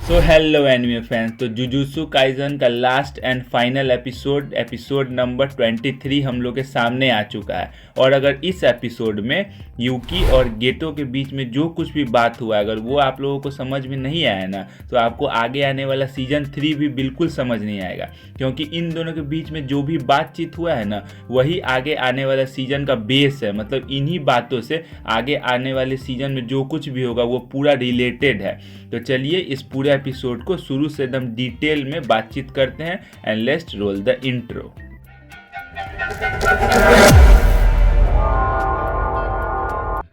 So hello anime fans. तो Jujutsu Kaisen का last and final episode number 23 हम लोग के सामने आ चुका है। और अगर इस एपिसोड में यूकी और गेटो के बीच में जो कुछ भी बात हुआ अगर वो आप लोगों को समझ में नहीं आया ना, तो आपको आगे आने वाला सीजन 3 भी बिल्कुल समझ नहीं आएगा। क्योंकि इन दोनों के बीच में जो भी बातचीत हुआ है ना, वही आगे आने वाला सीजन का बेस है। मतलब इन्हीं बातों से आगे आने वाले सीजन में जो कुछ भी होगा वो पूरा रिलेटेड है। तो चलिए इस पूरे एपिसोड को शुरू से एकदम डिटेल में बातचीत करते हैं and let's roll the intro.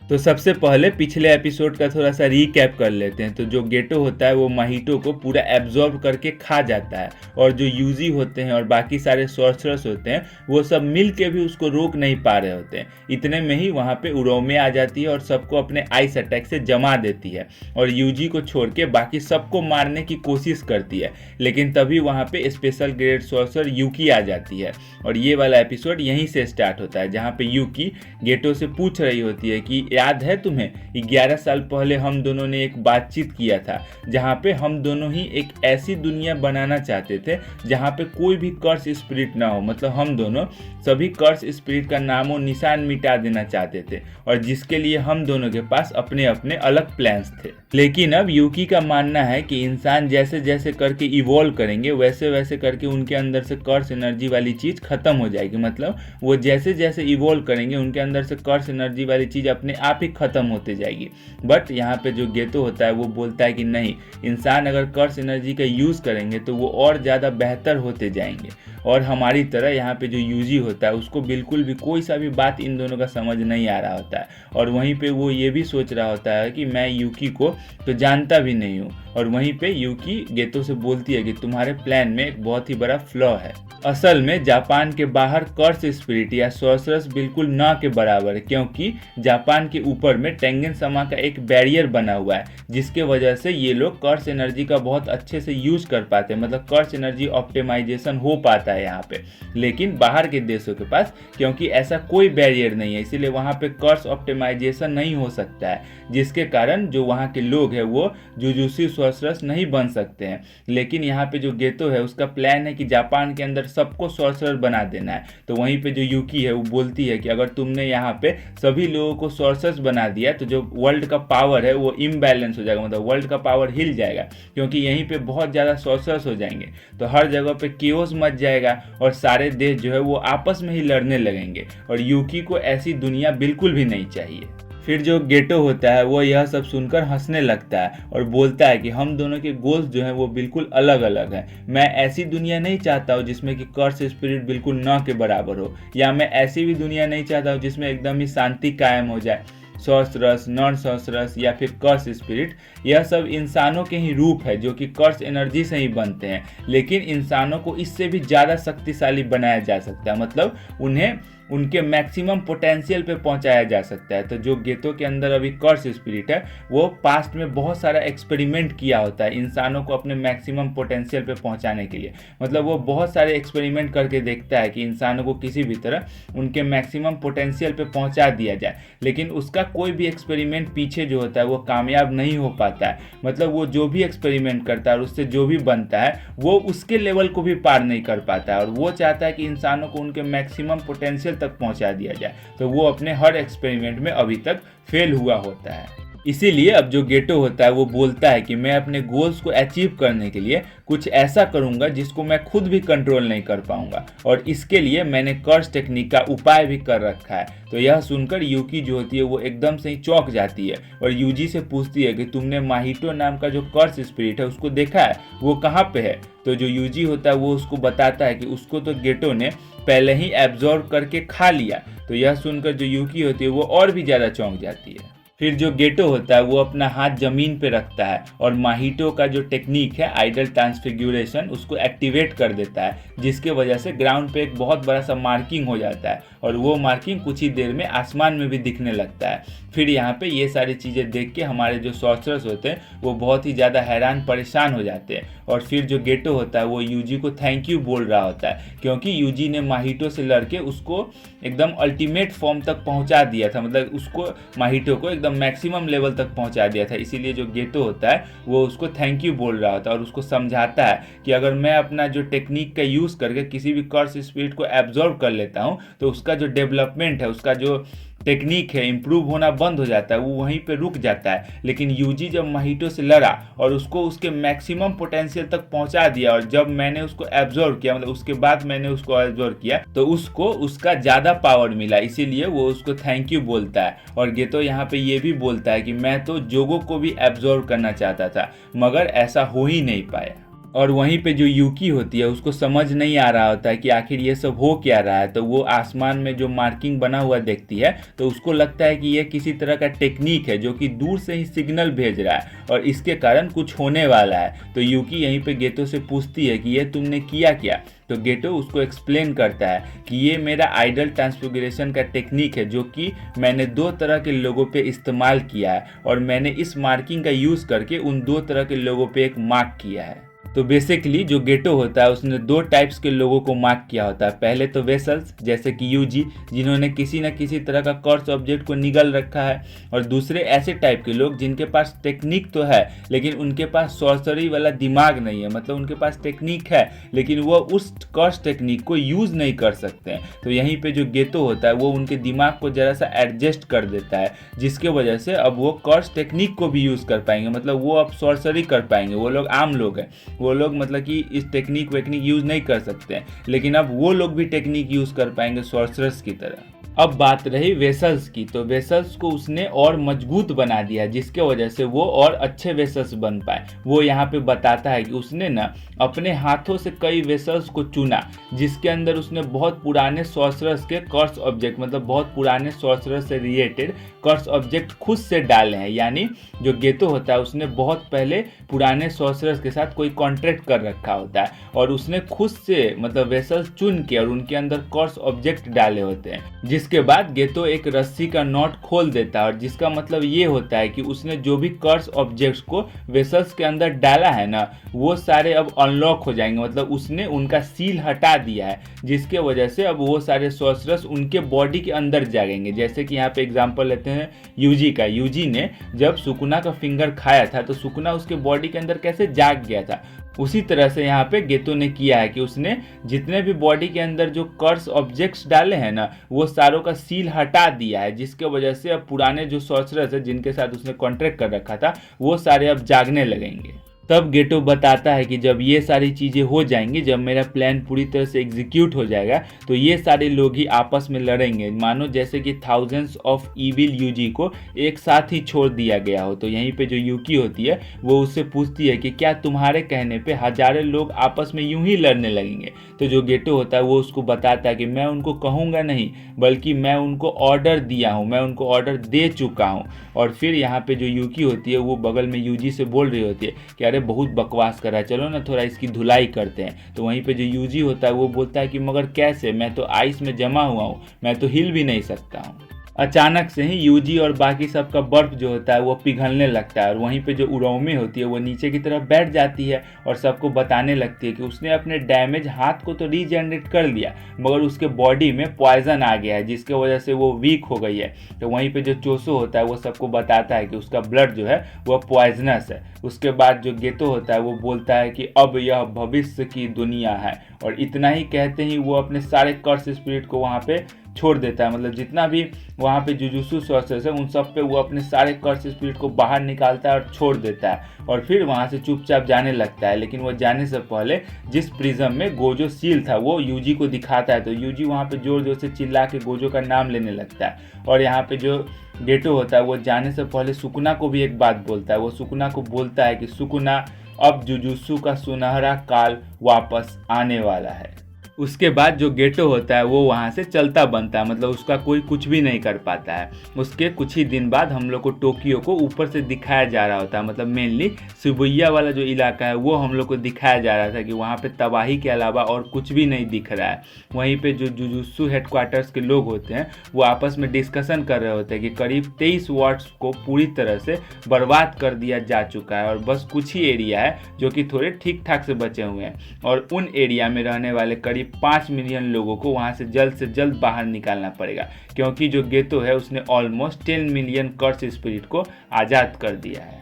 तो सबसे पहले पिछले एपिसोड का थोड़ा सा रीकैप कर लेते हैं। तो जो गेटो होता है वो माहितो को पूरा एब्जॉर्ब करके खा जाता है, और जो यूजी होते हैं और बाकी सारे सॉर्सरर्स होते हैं वो सब मिल के भी उसको रोक नहीं पा रहे होते हैं। इतने में ही वहाँ पे उरोमे आ जाती है और सबको अपने आइस अटैक से जमा देती है और यूजी को छोड़ के बाकी सबको मारने की कोशिश करती है। लेकिन तभी वहाँ पे स्पेशल ग्रेड सॉर्सर यूकी आ जाती है और ये वाला एपिसोड यहीं से स्टार्ट होता है, जहाँ पे यूकी गेटो से पूछ रही होती है कि याद है तुम्हें 11 साल पहले हम दोनों ने एक बातचीत किया था जहाँ पे हम दोनों ही एक ऐसी दुनिया बनाना चाहते थे जहाँ पे कोई भी कर्स स्पिरिट ना हो। मतलब हम दोनों सभी कर्स स्पिरिट का नामो निशान मिटा देना चाहते थे, और जिसके लिए हम दोनों के पास अपने अपने अलग प्लान्स थे। लेकिन अब यूकी का मानना है कि इंसान जैसे जैसे करके इवॉल्व करेंगे वैसे वैसे करके उनके अंदर से कर्स एनर्जी वाली चीज खत्म हो जाएगी। मतलब वो जैसे जैसे इवॉल्व करेंगे उनके अंदर से कर्स एनर्जी वाली चीज अपने आप ही खत्म होते जाएगी। बट यहाँ पे जो गेतो होता है वो बोलता है कि नहीं, इंसान अगर कर्स एनर्जी का यूज करेंगे तो वो और ज्यादा बेहतर होते जाएंगे। और हमारी तरह यहाँ पे जो यूजी होता है उसको बिल्कुल भी कोई सा भी बात इन दोनों का समझ नहीं आ रहा होता है, और वहीं पे वो ये भी सोच रहा होता है कि मैं यूकी को तो जानता भी नहीं हूँ। और वहीं पे यूकी गेतो से बोलती है कि तुम्हारे प्लान में एक बहुत ही बड़ा फ्लॉ है। असल में जापान के बाहर कर्स स्पिरिट या सॉर्सरर्स बिल्कुल ना के बराबर है, क्योंकि जापान के ऊपर में टेंगेन समा का एक बैरियर बना हुआ है जिसके वजह से ये लोग कर्स एनर्जी का बहुत अच्छे से यूज कर पाते हैं। मतलब कर्स एनर्जी ऑप्टिमाइजेशन हो पाता है यहाँ पे। लेकिन बाहर के देशों के पास क्योंकि ऐसा कोई बैरियर नहीं है, इसीलिए वहाँ पे कर्स ऑप्टिमाइजेशन नहीं हो सकता है, जिसके कारण जो वहाँ के लोग हैं वो जुजुत्सु सॉर्सरर्स नहीं बन सकते हैं। लेकिन यहाँ पे जो गेतो है उसका प्लान है कि जापान के अंदर सबको सॉर्सरर बना देना है। तो वहीं पे जो यूकी है वो बोलती है कि अगर तुमने यहाँ पे सभी लोगों को सॉर्सरर्स बना दिया तो जो वर्ल्ड का पावर है वो इम्बैलेंस हो जाएगा। मतलब वर्ल्ड का पावर हिल जाएगा, क्योंकि यहीं पे बहुत ज़्यादा सॉर्सरर्स हो जाएंगे तो हर जगह पे केओस मच जाएगा और सारे देश जो है वो आपस में ही लड़ने लगेंगे, और यूकी को ऐसी दुनिया बिल्कुल भी नहीं चाहिए। फिर जो गेटो होता है वो यह सब सुनकर हंसने लगता है और बोलता है कि हम दोनों के गोल्स जो हैं वो बिल्कुल अलग अलग हैं। मैं ऐसी दुनिया नहीं चाहता हूँ जिसमें कि कर्स स्पिरिट बिल्कुल न के बराबर हो, या मैं ऐसी भी दुनिया नहीं चाहता हूँ जिसमें एकदम ही शांति कायम हो जाए। सॉर्सरस, नॉन सॉर्सरस या फिर कर्स स्पिरिट, यह सब इंसानों के ही रूप है जो कि कर्स एनर्जी से ही बनते हैं। लेकिन इंसानों को इससे भी ज़्यादा शक्तिशाली बनाया जा सकता है। मतलब उन्हें उनके मैक्सिमम पोटेंशियल पे पहुंचाया जा सकता है। तो जो गेतो के अंदर अभी कर्स स्पिरिट है वो पास्ट में बहुत सारा एक्सपेरिमेंट किया होता है इंसानों को अपने मैक्सिमम पोटेंशियल पे पहुंचाने के लिए। मतलब वो बहुत सारे एक्सपेरिमेंट करके देखता है कि इंसानों को किसी भी तरह उनके मैक्सिमम पोटेंशियल पे पहुंचा दिया जाए, लेकिन उसका कोई भी एक्सपेरिमेंट पीछे जो होता है वो कामयाब नहीं हो पाता है। मतलब वो जो भी एक्सपेरिमेंट करता है और उससे जो भी बनता है वो उसके लेवल को भी पार नहीं कर पाता है, और वो चाहता है कि इंसानों को उनके मैक्सिमम पोटेंशियल तक पहुंचा दिया जाए। तो वो अपने हर एक्सपेरिमेंट में अभी तक फेल हुआ होता है। इसीलिए अब जो गेटो होता है वो बोलता है कि मैं अपने गोल्स को अचीव करने के लिए कुछ ऐसा करूंगा जिसको मैं खुद भी कंट्रोल नहीं कर पाऊंगा, और इसके लिए मैंने कर्स टेक्निक का उपाय भी कर रखा है। तो यह सुनकर यूकी जो होती है वो एकदम से ही चौंक जाती है और यूजी से पूछती है कि तुमने माहितो नाम का जो कर्स स्पिरिट है उसको देखा है, वो कहाँ पे है? तो जो यूजी होता है वो उसको बताता है कि उसको तो गेटो ने पहले ही एब्जॉर्ब करके खा लिया। तो यह सुनकर जो यूकी होती है वो और भी ज़्यादा चौंक जाती है। फिर जो गेटो होता है वो अपना हाथ जमीन पे रखता है और माहितो का जो टेक्निक है आइडल ट्रांसफिग्यूरेशन उसको एक्टिवेट कर देता है, जिसके वजह से ग्राउंड पे एक बहुत बड़ा सा मार्किंग हो जाता है और वो मार्किंग कुछ ही देर में आसमान में भी दिखने लगता है। फिर यहाँ पे ये सारी चीज़ें देख के हमारे जो सॉर्सरर्स होते हैं वो बहुत ही ज़्यादा हैरान परेशान हो जाते हैं, और फिर जो गेटो होता है वो यूजी को थैंक यू बोल रहा होता है, क्योंकि यूजी ने माहितो से लड़के उसको एकदम अल्टीमेट फॉर्म तक पहुँचा दिया था। मतलब उसको माहितो को एकदम एकदम मैक्सिमम लेवल तक पहुंचा दिया था। इसीलिए जो गेटो होता है वो उसको थैंक यू बोल रहा होता है और उसको समझाता है कि अगर मैं अपना जो टेक्निक का यूज़ करके किसी भी कर्स स्पिरिट को एब्जॉर्ब कर लेता हूँ तो उसका जो डेवलपमेंट है, उसका जो टेक्निक है, इम्प्रूव होना बंद हो जाता है, वो वहीं पे रुक जाता है। लेकिन यूजी जब माहितो से लड़ा और उसको उसके मैक्सिमम पोटेंशियल तक पहुंचा दिया और जब मैंने उसको एब्जॉर्व किया, मतलब उसके बाद मैंने उसको एब्जॉर्व किया, तो उसको उसका ज़्यादा पावर मिला, इसीलिए वो उसको थैंक यू बोलता है। और गेतो यहाँ पे ये भी बोलता है कि मैं तो जोगो को भी एब्जॉर्व करना चाहता था मगर ऐसा हो ही नहीं पाया। और वहीं पे जो यूकी होती है उसको समझ नहीं आ रहा होता है कि आखिर ये सब हो क्या रहा है। तो वो आसमान में जो मार्किंग बना हुआ देखती है तो उसको लगता है कि ये किसी तरह का टेक्निक है जो कि दूर से ही सिग्नल भेज रहा है और इसके कारण कुछ होने वाला है। तो यूकी यहीं पे गेतो से पूछती है कि ये तुमने किया क्या। तो गेटो उसको एक्सप्लेन करता है कि ये मेरा आइडल ट्रांसफिगरेशन का टेक्निक है जो कि मैंने 2 तरह के लोगों पे इस्तेमाल किया है और मैंने इस मार्किंग का यूज़ करके उन 2 तरह के लोगों पे एक मार्क किया है। तो बेसिकली जो गेटो होता है उसने 2 टाइप्स के लोगों को मार्क किया होता है। पहले तो वेसल्स जैसे कि यूजी, जिन्होंने किसी न किसी तरह का कर्स ऑब्जेक्ट को निगल रखा है, और दूसरे ऐसे टाइप के लोग जिनके पास टेक्निक तो है लेकिन उनके पास सॉर्सरी वाला दिमाग नहीं है, मतलब उनके पास टेक्निक है लेकिन वो उस कर्स टेक्निक को यूज़ नहीं कर सकते हैं। तो यहीं पे जो गेटो होता है वो उनके दिमाग को ज़रा सा एडजस्ट कर देता है जिसके वजह से अब वो कर्स टेक्निक को भी यूज़ कर पाएंगे, मतलब वो अब सॉर्सरी कर पाएंगे। वो लोग आम लोग हैं, वो लोग मतलब कि इस टेक्निक वेक्निक यूज़ नहीं कर सकते हैं, लेकिन अब वो लोग भी टेक्निक यूज़ कर पाएंगे सॉर्सरर्स की तरह। अब बात रही वेसल्स की, तो वेसल्स को उसने और मजबूत बना दिया जिसके वजह से वो और अच्छे वेसल्स बन पाए। वो यहाँ पे बताता है कि उसने ना अपने हाथों से कई वेसल्स को चुना जिसके अंदर उसने बहुत पुराने सॉर्सरर्स के कर्स ऑब्जेक्ट, मतलब बहुत पुराने सॉर्सरर्स से रिलेटेड कर्स ऑब्जेक्ट खुद से डाले हैं। यानी जो गेतो होता है उसने बहुत पहले पुराने सॉर्सरर्स के साथ कोई कॉन्ट्रैक्ट कर रखा होता है और उसने खुद से मतलब वेसल्स चुन के और उनके अंदर कर्स ऑब्जेक्ट डाले होते हैं। जिसके बाद गेतो एक रस्सी का नॉट खोल देता है और जिसका मतलब ये होता है कि उसने जो भी कर्स ऑब्जेक्ट्स को वेसल्स के अंदर डाला है ना वो सारे अब अनलॉक हो जाएंगे, मतलब उसने उनका सील हटा दिया है जिसके वजह से अब वो सारे सॉर्सरर्स उनके बॉडी के अंदर जागेंगे। जैसे कि यहाँ पे एग्जांपल लेते हैं यूजी का। यूजी ने जब सुकुना का फिंगर खाया था तो सुकुना उसके बॉडी के अंदर कैसे जाग गया था, उसी तरह से यहाँ पे गेतो ने किया है कि उसने जितने भी बॉडी के अंदर जो कर्स ऑब्जेक्ट्स डाले हैं ना वो सारों का सील हटा दिया है जिसके वजह से अब पुराने जो सॉर्सरर्स है जिनके साथ उसने कॉन्ट्रैक्ट कर रखा था वो सारे अब जागने लगेंगे। तब गेटो बताता है कि जब ये सारी चीज़ें हो जाएंगी, जब मेरा प्लान पूरी तरह से एग्जीक्यूट हो जाएगा तो ये सारे लोग ही आपस में लड़ेंगे, मानो जैसे कि थाउजेंड्स ऑफ इविल यूजी को एक साथ ही छोड़ दिया गया हो। तो यहीं पे जो यूकी होती है वो उससे पूछती है कि क्या तुम्हारे कहने पे हजारों लोग आपस में यूं ही लड़ने लगेंगे। तो जो गेटो होता है वो उसको बताता है कि मैं उनको कहूँगा नहीं बल्कि मैं उनको ऑर्डर दिया हूँ, मैं उनको ऑर्डर दे चुका हूँ। और फिर यहाँ पे जो यूकी होती है वो बगल में यूजी से बोल रही होती है कि अरे बहुत बकवास कर रहा है, चलो ना थोड़ा इसकी धुलाई करते हैं। तो वहीं पे जो यूजी होता है वो बोलता है कि मगर कैसे, मैं तो आइस में जमा हुआ हूँ, मैं तो हिल भी नहीं सकता हूँ। अचानक से ही यूजी और बाकी सबका बर्फ जो होता है वो पिघलने लगता है और वहीं पे जो उरोमे होती है वो नीचे की तरफ बैठ जाती है और सबको बताने लगती है कि उसने अपने डैमेज हाथ को तो रीजनरेट कर लिया मगर उसके बॉडी में पॉइजन आ गया है जिसके वजह से वो वीक हो गई है। तो वहीं पे जो चोसो होता है वो सबको बताता है कि उसका ब्लड जो है वो पॉइजनस है। उसके बाद जो गेतो होता है वो बोलता है कि अब यह भविष्य की दुनिया है, और इतना ही कहते ही वो अपने सारे कर्स स्पिरिट को वहाँ पे छोड़ देता है, मतलब जितना भी वहाँ पे जुजुत्सु सॉर्सरर्स है उन सब पे वो अपने सारे कर्स स्पिरिट को बाहर निकालता है और छोड़ देता है और फिर वहाँ से चुपचाप जाने लगता है। लेकिन वो जाने से पहले जिस प्रिज्म में गोजो सील था वो यूजी को दिखाता है, तो यूजी वहाँ पे जोर जोर से चिल्ला के गोजो का नाम लेने लगता है। और यहाँ पे जो गेटो होता है वो जाने से पहले सुकुना को भी एक बात बोलता है। वो सुकुना को बोलता है कि सुकुना, अब जुजुत्सु का सुनहरा काल वापस आने वाला है। उसके बाद जो गेटो होता है वो वहाँ से चलता बनता है, मतलब उसका कोई कुछ भी नहीं कर पाता है। उसके कुछ ही दिन बाद हम लोग को टोक्यो को ऊपर से दिखाया जा रहा होता है, मतलब मेनली शिबुया वाला जो इलाका है वो हम लोग को दिखाया जा रहा था कि वहाँ पे तबाही के अलावा और कुछ भी नहीं दिख रहा है। वहीं पे जो जुजुत्सु हेडक्वार्टर्स के लोग होते हैं वो आपस में डिस्कशन कर रहे होते हैं कि करीब 23 वाट्स को पूरी तरह से बर्बाद कर दिया जा चुका है और बस कुछ ही एरिया है जो कि थोड़े ठीक ठाक से बचे हुए हैं, और उन एरिया में रहने वाले करीब 5 मिलियन लोगों को वहाँ से जल्द बाहर निकालना पड़ेगा, क्योंकि जो गेतो है उसने ऑलमोस्ट 10 मिलियन कर्स स्पिरिट को आज़ाद कर दिया है।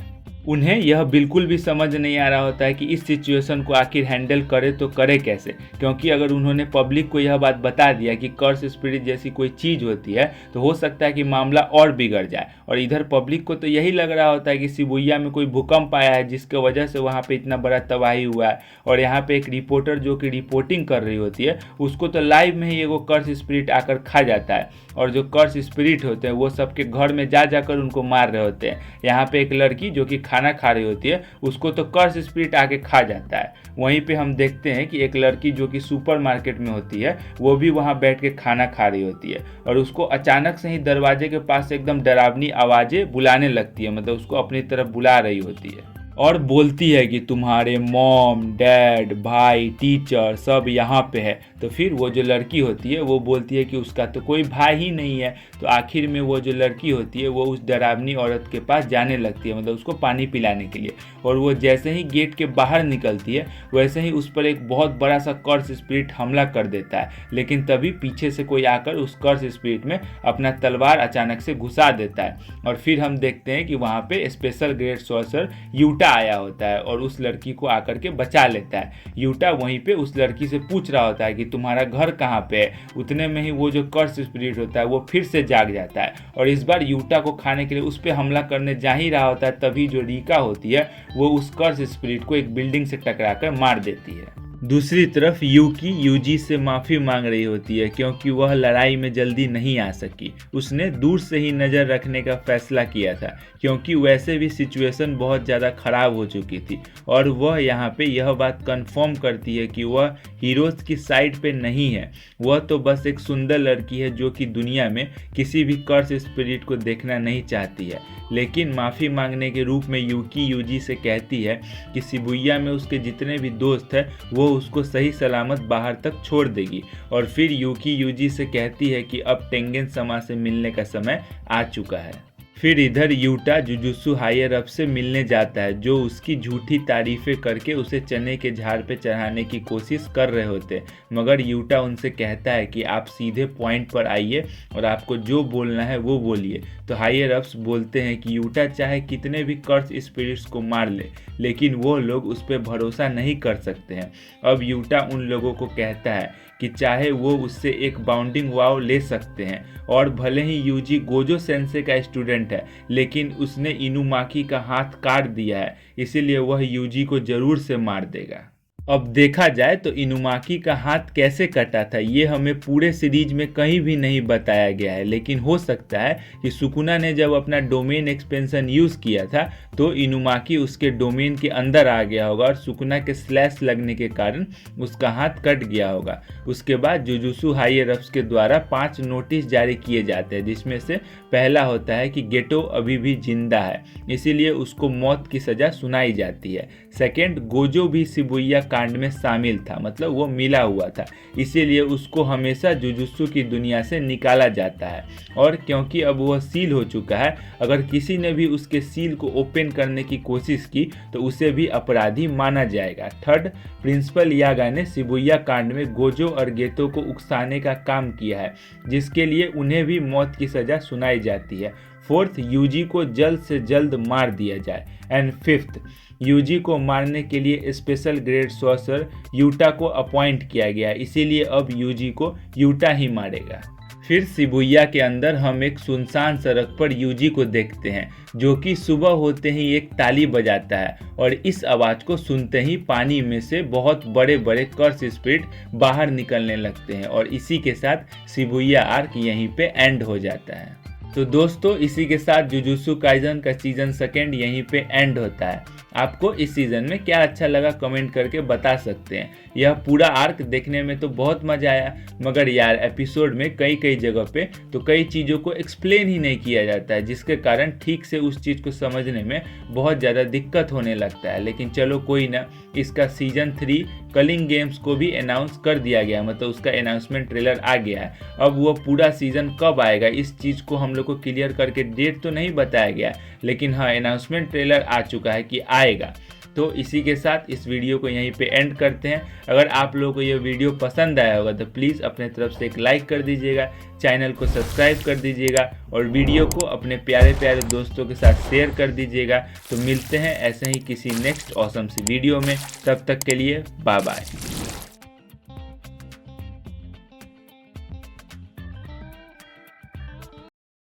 उन्हें यह बिल्कुल भी समझ नहीं आ रहा होता है कि इस सिचुएशन को आखिर हैंडल करे तो करे कैसे, क्योंकि अगर उन्होंने पब्लिक को यह बात बता दिया कि कर्स स्पिरिट जैसी कोई चीज़ होती है तो हो सकता है कि मामला और बिगड़ जाए। और इधर पब्लिक को तो यही लग रहा होता है कि शिबुया में कोई भूकंप आया है जिसके वजह से वहाँ पे इतना बड़ा तबाही हुआ है, और यहाँ पे एक रिपोर्टर जो कि रिपोर्टिंग कर रही होती है उसको तो लाइव में ही एगो कर्स स्पिरिट आकर खा जाता है, और जो कर्स स्पिरिट होते हैं वो सबके घर में जा जाकर उनको मार रहे होते हैं। यहाँ पे एक लड़की जो कि खाना खा रही होती है उसको तो कर्स स्पिरिट आके खा जाता है। वहीं पे हम देखते हैं कि एक लड़की जो कि सुपरमार्केट में होती है वो भी वहाँ बैठ के खाना खा रही होती है, और उसको अचानक से ही दरवाजे के पास से एकदम डरावनी आवाज़ें बुलाने लगती है, मतलब उसको अपनी तरफ बुला रही होती है और बोलती है कि तुम्हारे मॉम, डैड, भाई, टीचर सब यहाँ पे है। तो फिर वो जो लड़की होती है वो बोलती है कि उसका तो कोई भाई ही नहीं है। तो आखिर में वो जो लड़की होती है वो उस डरावनी औरत के पास जाने लगती है, मतलब उसको पानी पिलाने के लिए, और वो जैसे ही गेट के बाहर निकलती है वैसे ही उस पर एक बहुत बड़ा सा कर्स स्पिरिट हमला कर देता है। लेकिन तभी पीछे से कोई आकर उस कर्स स्पिरिट में अपना तलवार अचानक से घुसा देता है, और फिर हम देखते हैं कि वहाँ पे स्पेशल ग्रेट सॉर्सर यूटा आया होता है और उस लड़की को आकर के बचा लेता है। यूटा वहीं पे उस लड़की से पूछ रहा होता है कि तुम्हारा घर कहाँ पे है। उतने में ही वो जो कर्स स्पिरिट होता है वो फिर से जाग जाता है, और इस बार यूटा को खाने के लिए उस पर हमला करने जा ही रहा होता है। तभी जो रीका होती है वो उस कर्स स्पिरिट को एक बिल्डिंग से टकरा कर मार देती है। दूसरी तरफ यूकी यूजी से माफ़ी मांग रही होती है क्योंकि वह लड़ाई में जल्दी नहीं आ सकी। उसने दूर से ही नज़र रखने का फैसला किया था क्योंकि वैसे भी सिचुएशन बहुत ज़्यादा ख़राब हो चुकी थी, और वह यहाँ पे यह बात कंफर्म करती है कि वह हीरोज़ की साइड पे नहीं है। वह तो बस एक सुंदर लड़की है जो कि दुनिया में किसी भी कर्स स्पिरिट को देखना नहीं चाहती है। लेकिन माफ़ी मांगने के रूप में यूकी यूजी से कहती है कि शिबुया में उसके जितने भी दोस्त हैं वो उसको सही सलामत बाहर तक छोड़ देगी, और फिर यूकी यूजी से कहती है कि अब टेंगेन समा से मिलने का समय आ चुका है। फिर इधर यूटा जुजुत्सु हायर अप से मिलने जाता है जो उसकी झूठी तारीफें करके उसे चने के झाड़ पे चढ़ाने की कोशिश कर रहे होते, मगर यूटा उनसे कहता है कि आप सीधे पॉइंट पर आइए और आपको जो बोलना है वो बोलिए। तो हायर अप्स बोलते हैं कि यूटा चाहे कितने भी कर्स स्पिरिट्स को मार ले लेकिन वो लोग उस पर भरोसा नहीं कर सकते हैं। अब यूटा उन लोगों को कहता है कि चाहे वो उससे एक बाउंडिंग वाव ले सकते हैं, और भले ही यूजी गोजो सेंसे का स्टूडेंट है लेकिन उसने इनुमाकी का हाथ काट दिया है, इसीलिए वह यूजी को ज़रूर से मार देगा। अब देखा जाए तो इनुमाकी का हाथ कैसे कटा था ये हमें पूरे सीरीज में कहीं भी नहीं बताया गया है, लेकिन हो सकता है कि सुकुना ने जब अपना डोमेन एक्सपेंशन यूज़ किया था तो इनुमाकी उसके डोमेन के अंदर आ गया होगा और सुकुना के स्लैश लगने के कारण उसका हाथ कट गया होगा। उसके बाद जुजुत्सु हायर अप्स के द्वारा 5 नोटिस जारी किए जाते हैं, जिसमें से पहला होता है कि गेटो अभी भी जिंदा है, इसीलिए उसको मौत की सज़ा सुनाई जाती है। सेकेंड, गोजो भी शिबुया कांड में शामिल था, मतलब वो मिला हुआ था, इसीलिए उसको हमेशा जुजुत्सु की दुनिया से निकाला जाता है, और क्योंकि अब वह सील हो चुका है अगर किसी ने भी उसके सील को ओपन करने की कोशिश की तो उसे भी अपराधी माना जाएगा। थर्ड, प्रिंसिपल यागा ने शिबुया कांड में गोजो और गेतो को उकसाने का काम किया है जिसके लिए उन्हें भी मौत की सज़ा सुनाई जाती है। फोर्थ, यूजी को जल्द से जल्द मार दिया जाए। एंड फिफ्थ, यूजी को मारने के लिए स्पेशल ग्रेड सॉर्सर यूटा को अपॉइंट किया गया, इसीलिए अब यूजी को यूटा ही मारेगा। फिर शिबुया के अंदर हम एक सुनसान सड़क पर यूजी को देखते हैं जो कि सुबह होते ही एक ताली बजाता है, और इस आवाज़ को सुनते ही पानी में से बहुत बड़े बड़े कर्स स्पिरिट बाहर निकलने लगते हैं, और इसी के साथ शिबुया आर्क यहीं पे एंड हो जाता है। तो दोस्तों, इसी के साथ जुजुत्सु काइजन का सीजन 2 यहीं पे एंड होता है। आपको इस सीज़न में क्या अच्छा लगा कमेंट करके बता सकते हैं। यह पूरा आर्क देखने में तो बहुत मज़ा आया, मगर यार एपिसोड में कई जगह पे तो कई चीज़ों को एक्सप्लेन ही नहीं किया जाता है, जिसके कारण ठीक से उस चीज़ को समझने में बहुत ज़्यादा दिक्कत होने लगता है। लेकिन चलो कोई ना, इसका सीजन 3 कलिंग गेम्स को भी अनाउंस कर दिया गया, मतलब उसका अनाउंसमेंट ट्रेलर आ गया है। अब वो पूरा सीज़न कब आएगा इस चीज़ को हम लोग को क्लियर करके डेट तो नहीं बताया गया, लेकिन हाँ अनाउंसमेंट ट्रेलर आ चुका है कि आएगा। तो इसी के साथ इस वीडियो को यहीं पे एंड करते हैं। अगर आप लोगों को ये वीडियो पसंद आया होगा तो प्लीज़ अपने तरफ से एक लाइक कर दीजिएगा, चैनल को सब्सक्राइब कर दीजिएगा और वीडियो को अपने प्यारे प्यारे दोस्तों के साथ शेयर कर दीजिएगा। तो मिलते हैं ऐसे ही किसी नेक्स्ट ऑसम सी वीडियो में, तब तक के लिए बाय बाय।